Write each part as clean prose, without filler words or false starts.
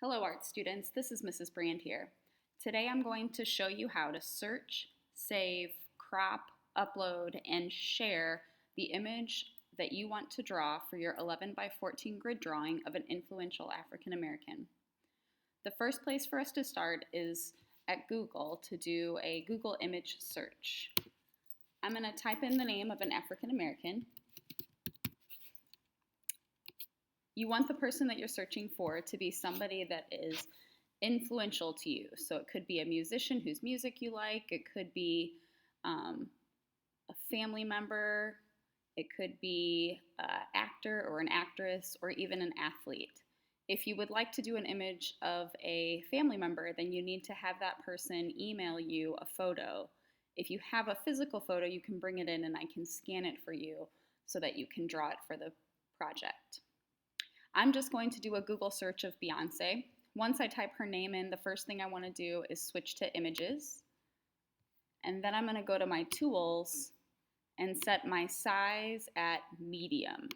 Hello art students, this is Mrs. Brand here. Today I'm going to show you how to search, save, crop, upload, and share the image that you want to draw for your 11 by 14 grid drawing of an influential African American. The first place for us to start is at Google to do a Google image search. I'm going to type in the name of an African American. You want the person that you're searching for to be somebody that is influential to you. So it could be a musician whose music you like. It could be a family member. It could be an actor or an actress or even an athlete. If you would like to do an image of a family member, then you need to have that person email you a photo. If you have a physical photo, you can bring it in and I can scan it for you so that you can draw it for the project. I'm just going to do a Google search of Beyonce. Once I type her name in, the first thing I want to do is switch to images. And then I'm going to go to my tools and set my size at medium.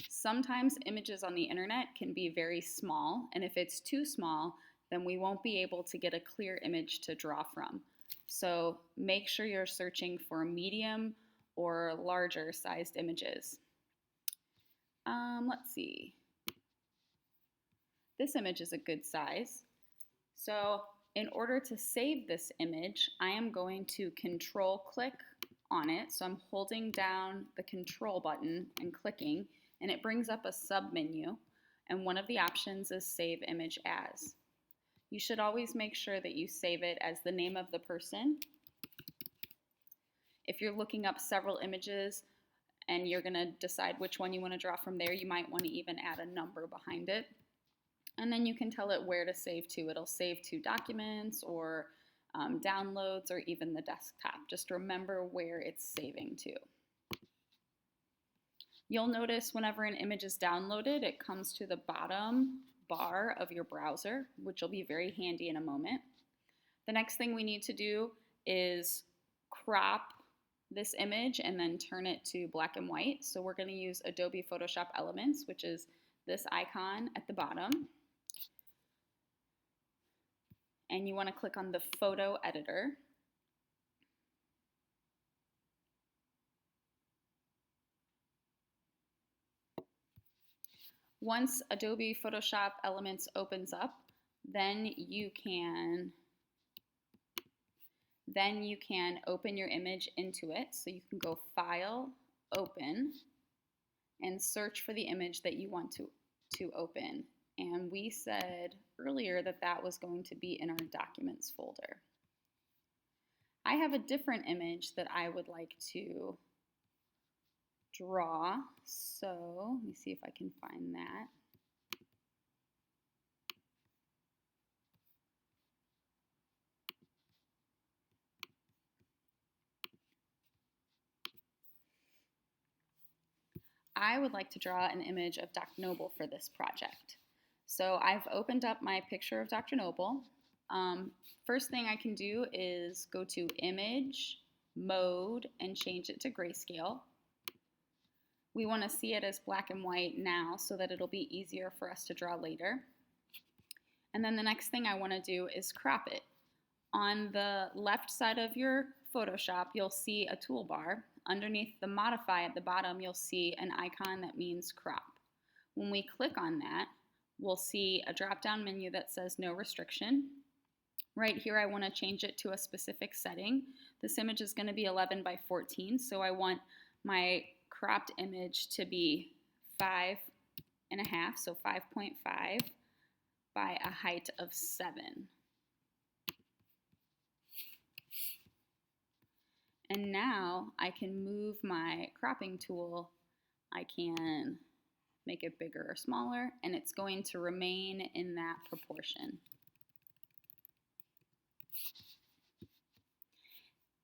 Sometimes images on the internet can be very small, and if it's too small, then we won't be able to get a clear image to draw from. So make sure you're searching for medium or larger sized images. Let's see. This image is a good size. So in order to save this image, I am going to control click on it. So I'm holding down the control button and clicking, and it brings up a sub menu. And one of the options is save image as. You should always make sure that you save it as the name of the person. If you're looking up several images and you're gonna decide which one you wanna draw from there, you might wanna even add a number behind it. And then you can tell it where to save to. It'll save to documents or downloads or even the desktop. Just remember where it's saving to. You'll notice whenever an image is downloaded, it comes to the bottom bar of your browser, which will be very handy in a moment. The next thing we need to do is crop this image and then turn it to black and white. So we're going to use Adobe Photoshop Elements, which is this icon at the bottom. And you want to click on the photo editor. Once Adobe Photoshop Elements opens up, then you can open your image into it. So you can go File, Open, and search for the image that you want to open. And we said earlier that that was going to be in our Documents folder. I have a different image that I would like to draw. So let me see if I can find that. I would like to draw an image of Dr. Noble for this project. So I've opened up my picture of Dr. Noble. First thing I can do is go to Image, Mode, and change it to grayscale. We want to see it as black and white now so that it'll be easier for us to draw later. And then the next thing I want to do is crop it. On the left side of your Photoshop, you'll see a toolbar. Underneath the Modify at the bottom, you'll see an icon that means crop. When we click on that, we'll see a drop-down menu that says no restriction. Right here, I want to change it to a specific setting. This image is going to be 11 by 14, so I want my cropped image to be 5.5, so 5.5 by a height of 7. And now I can move my cropping tool. I can make it bigger or smaller, and it's going to remain in that proportion.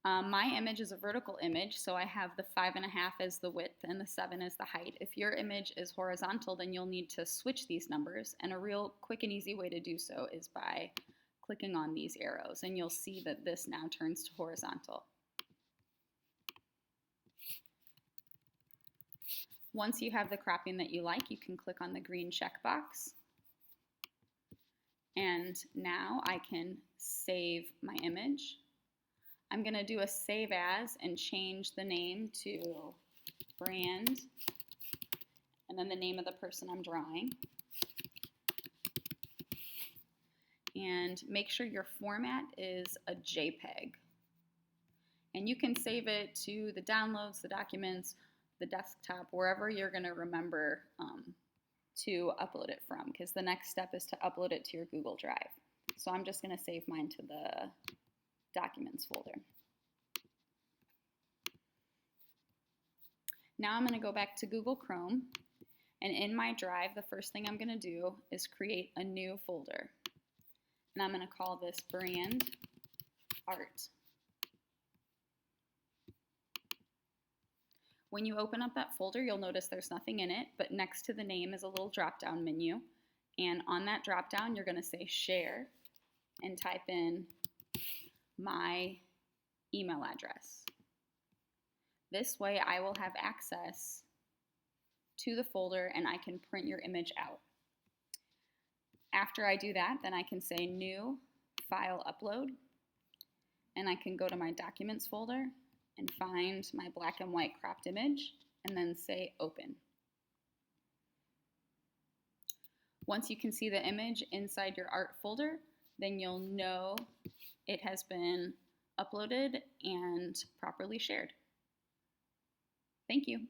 My image is a vertical image, so I have the 5.5 as the width and the 7 as the height. If your image is horizontal, then you'll need to switch these numbers, and a real quick and easy way to do so is by clicking on these arrows, and you'll see that this now turns to horizontal. Once you have the cropping that you like, you can click on the green checkbox. And now I can save my image. I'm going to do a save as and change the name to brand and then the name of the person I'm drawing. And make sure your format is a JPEG. And you can save it to the downloads, the documents, the desktop, wherever you're going to remember to upload it from, because the next step is to upload it to your Google Drive. So I'm just going to save mine to the documents folder. Now I'm going to go back to Google Chrome, and in my drive, the first thing I'm going to do is create a new folder. And I'm going to call this brand art. When you open up that folder, you'll notice there's nothing in it, but next to the name is a little drop-down menu. And on that drop-down, you're going to say share and type in my email address. This way, I will have access to the folder and I can print your image out. After I do that, then I can say new file upload, and I can go to my documents folder and find my black and white cropped image and then say open. Once you can see the image inside your art folder, then you'll know it has been uploaded and properly shared. Thank you.